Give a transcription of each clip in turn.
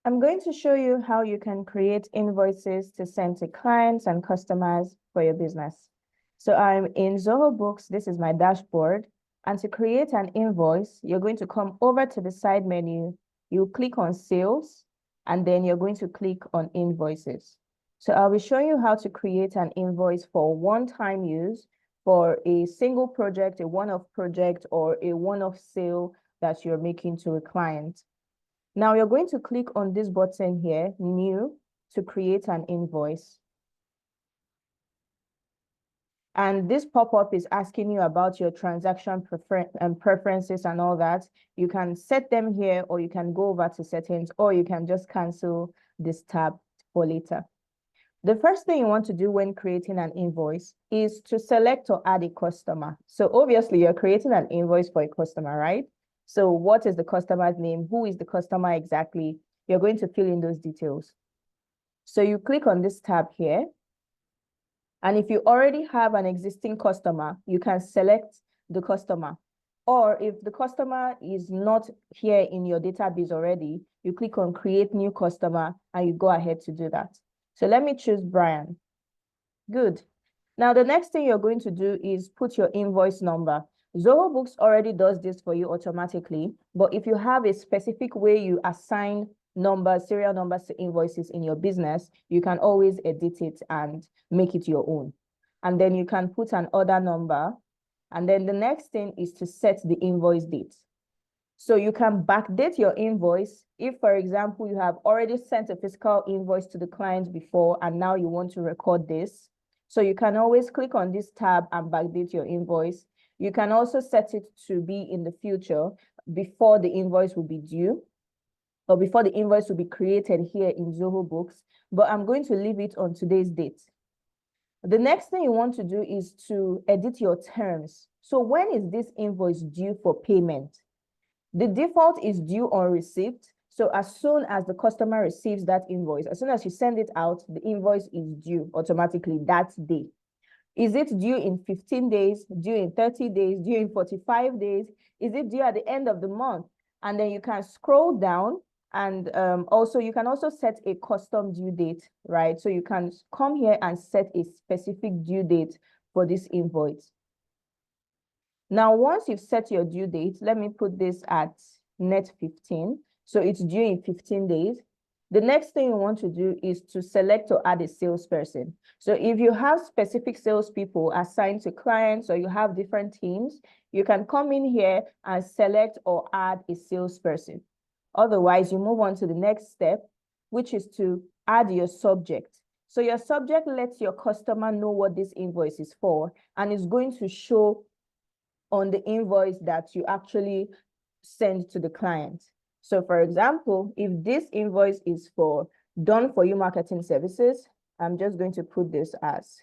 I'm going to show you how you can create invoices to send to clients and customers for your business. So I'm in ZohoBooks. This is my dashboard. And to create an invoice, you're going to come over to the side menu. You click on sales, and then you're going to click on invoices. So I'll be showing you how to create an invoice for one-time use for a single project, a one-off project, or a one-off sale that you're making to a client. Now you're going to click on this button here, new, to create an invoice. And this pop-up is asking you about your transaction preferences and all that. You can set them here, or you can go over to settings, or you can just cancel this tab for later. The first thing you want to do when creating an invoice is to select or add a customer. So obviously you're creating an invoice for a customer, right? So what is the customer's name? Who is the customer exactly? You're going to fill in those details. So you click on this tab here. And if you already have an existing customer, you can select the customer. Or if the customer is not here in your database already, you click on create new customer and you go ahead to do that. So let me choose Brian. Good. Now, the next thing you're going to do is put your invoice number. ZohoBooks already does this for you automatically, but if you have a specific way you assign numbers, serial numbers to invoices in your business, you can always edit it and make it your own. And then you can put an order number. And then the next thing is to set the invoice date. So you can backdate your invoice if, for example, you have already sent a physical invoice to the client before and now you want to record this. So you can always click on this tab and backdate your invoice. You can also set it to be in the future before the invoice will be due, or before the invoice will be created here in ZohoBooks, but I'm going to leave it on today's date. The next thing you want to do is to edit your terms. So when is this invoice due for payment? The default is due on receipt. So as soon as the customer receives that invoice, as soon as you send it out, the invoice is due automatically that day. Is it due in 15 days, due in 30 days, due in 45 days? Is it due at the end of the month? And then you can scroll down and also you can also set a custom due date, right? So you can come here and set a specific due date for this invoice. Now, once you've set your due date, let me put this at net 15. So it's due in 15 days. The next thing you want to do is to select or add a salesperson. So if you have specific salespeople assigned to clients or you have different teams, you can come in here and select or add a salesperson. Otherwise, you move on to the next step, which is to add your subject. So your subject lets your customer know what this invoice is for, and it's going to show on the invoice that you actually send to the client. So for example, if this invoice is for done for you marketing services, I'm just going to put this as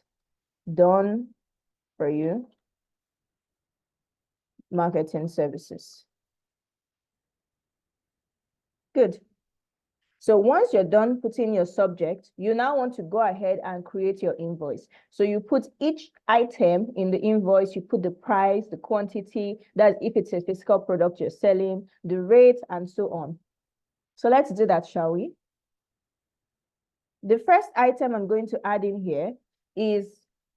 done for you marketing services. Good. So once you're done putting your subject, you now want to go ahead and create your invoice. So you put each item in the invoice, you put the price, the quantity, that's if it's a physical product you're selling, the rate, and so on. So let's do that, shall we? The first item I'm going to add in here is,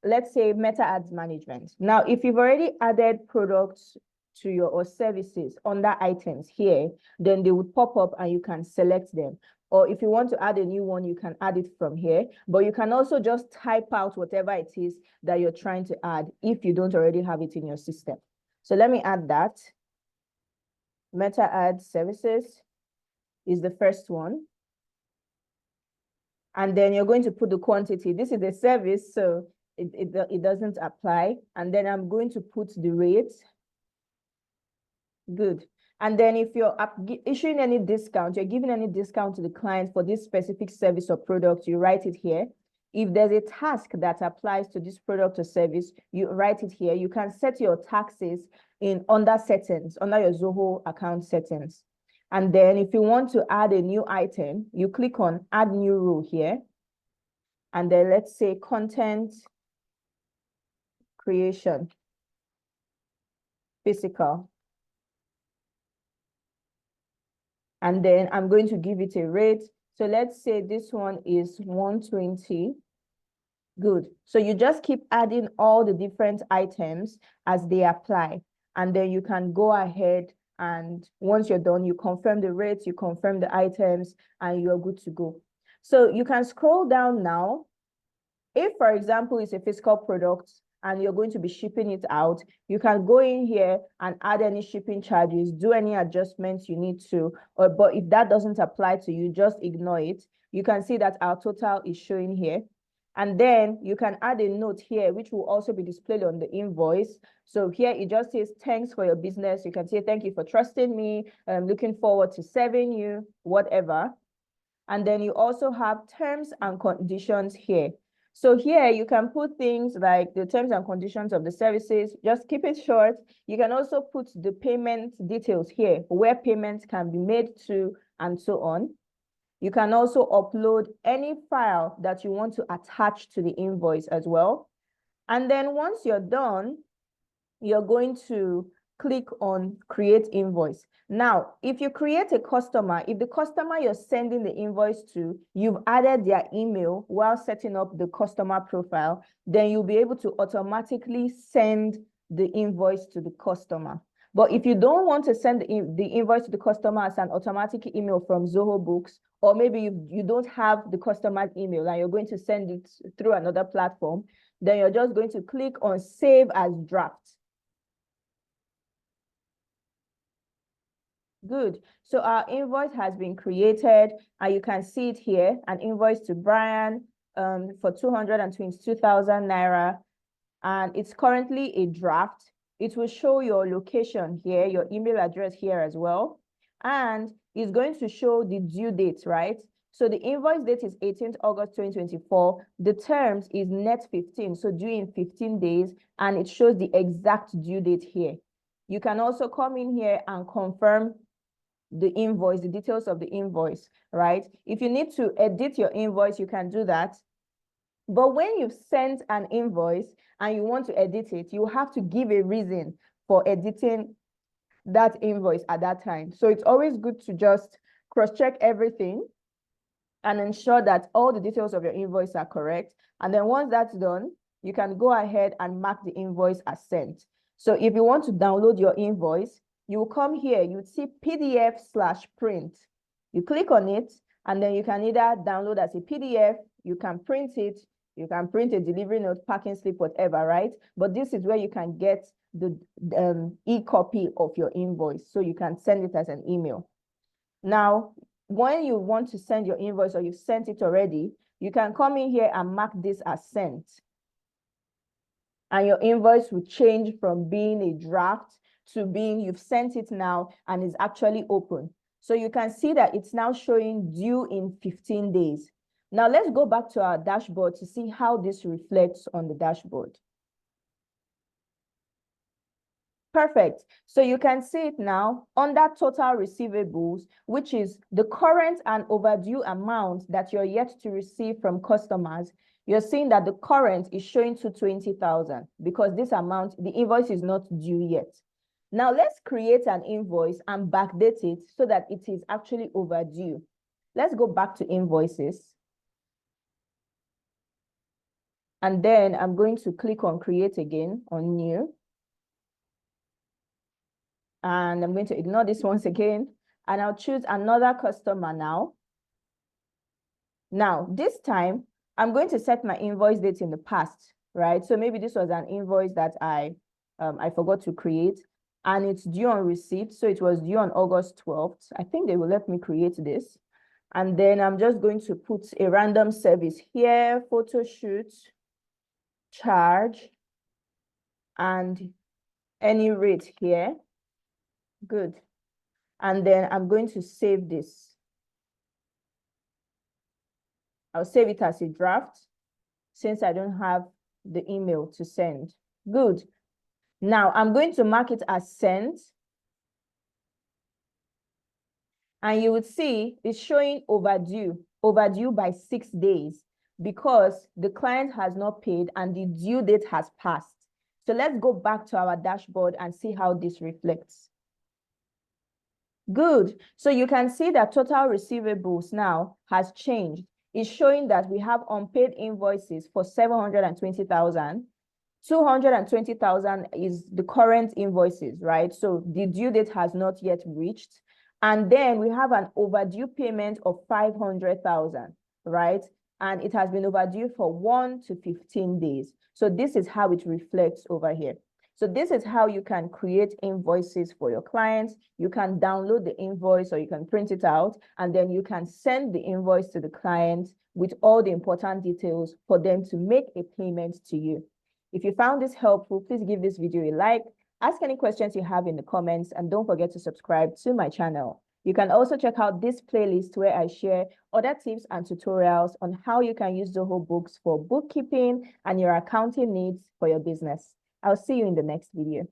let's say, meta ads management. Now, if you've already added products to your or services under items here, then they would pop up and you can select them. Or if you want to add a new one, you can add it from here. But you can also just type out whatever it is that you're trying to add if you don't already have it in your system. So let me add that. Meta ads services is the first one. And then you're going to put the quantity. This is a service, so it doesn't apply. And then I'm going to put the rate. Good. And then if you're issuing any discount, you're giving any discount to the client for this specific service or product, you write it here. If there's a task that applies to this product or service, you write it here. You can set your taxes in under settings, under your Zoho account settings. And then if you want to add a new item, you click on add new rule here. And then let's say content creation, physical. And then I'm going to give it a rate. So let's say this one is 120. Good. So you just keep adding all the different items as they apply. And then you can go ahead and once you're done, you confirm the rates, you confirm the items, and you're good to go. So you can scroll down now. If, for example, it's a physical product and you're going to be shipping it out, you can go in here and add any shipping charges, do any adjustments you need to, but if that doesn't apply to you, just ignore it. You can see that our total is showing here. And then you can add a note here, which will also be displayed on the invoice. So here it just says, thanks for your business. You can say, thank you for trusting me. I'm looking forward to serving you, whatever. And then you also have terms and conditions here. So here you can put things like the terms and conditions of the services, just keep it short. You can also put the payment details here, where payments can be made to, and so on. You can also upload any file that you want to attach to the invoice as well. And then once you're done, you're going to click on create invoice. Now, if you create a customer, if the customer you're sending the invoice to, you've added their email while setting up the customer profile, then you'll be able to automatically send the invoice to the customer. But if you don't want to send the invoice to the customer as an automatic email from ZohoBooks, or maybe you don't have the customer's email and you're going to send it through another platform, then you're just going to click on save as draft. Good. So our invoice has been created and you can see it here, an invoice to Brian for 222,000 Naira. And it's currently a draft. It will show your location here, your email address here as well. And it's going to show the due date, right? So the invoice date is 18th August 2024. The terms is net 15, so due in 15 days, and it shows the exact due date here. You can also come in here and confirm the invoice, the details of the invoice, right? If you need to edit your invoice, you can do that. But when you've sent an invoice and you want to edit it, you have to give a reason for editing that invoice at that time. So it's always good to just cross-check everything and ensure that all the details of your invoice are correct. And then once that's done, you can go ahead and mark the invoice as sent. So if you want to download your invoice, you will come here, you see PDF/print. You click on it, and then you can either download as a PDF, you can print it, you can print a delivery note, packing slip, whatever, right? But this is where you can get the e-copy of your invoice, so you can send it as an email. Now, when you want to send your invoice or you've sent it already, you can come in here and mark this as sent. And your invoice will change from being a draft to being you've sent it now and is actually open. So you can see that it's now showing due in 15 days. Now let's go back to our dashboard to see how this reflects on the dashboard. Perfect. So you can see it now under total receivables, which is the current and overdue amount that you're yet to receive from customers. You're seeing that the current is showing to 20,000 because this amount, the invoice is not due yet. Now let's create an invoice and backdate it so that it is actually overdue. Let's go back to invoices. And then I'm going to click on create again on new. And I'm going to ignore this once again. And I'll choose another customer now. Now, this time, I'm going to set my invoice date in the past, right? So maybe this was an invoice that I forgot to create. And it's due on receipt. So it was due on August 12th. I think they will let me create this. And then I'm just going to put a random service here, photo shoot, charge, and any rate here. Good. And then I'm going to save this. I'll save it as a draft since I don't have the email to send. Good. Now I'm going to mark it as sent. And you would see it's showing overdue by 6 days because the client has not paid and the due date has passed. So let's go back to our dashboard and see how this reflects. Good. So you can see that total receivables now has changed. It's showing that we have unpaid invoices for 720,000. 220,000 is the current invoices, right? So the due date has not yet reached. And then we have an overdue payment of 500,000, right? And it has been overdue for 1 to 15 days. So this is how it reflects over here. So this is how you can create invoices for your clients. You can download the invoice or you can print it out, and then you can send the invoice to the client with all the important details for them to make a payment to you. If you found this helpful, please give this video a like, ask any questions you have in the comments, and don't forget to subscribe to my channel. You can also check out this playlist where I share other tips and tutorials on how you can use ZohoBooks for bookkeeping and your accounting needs for your business. I'll see you in the next video.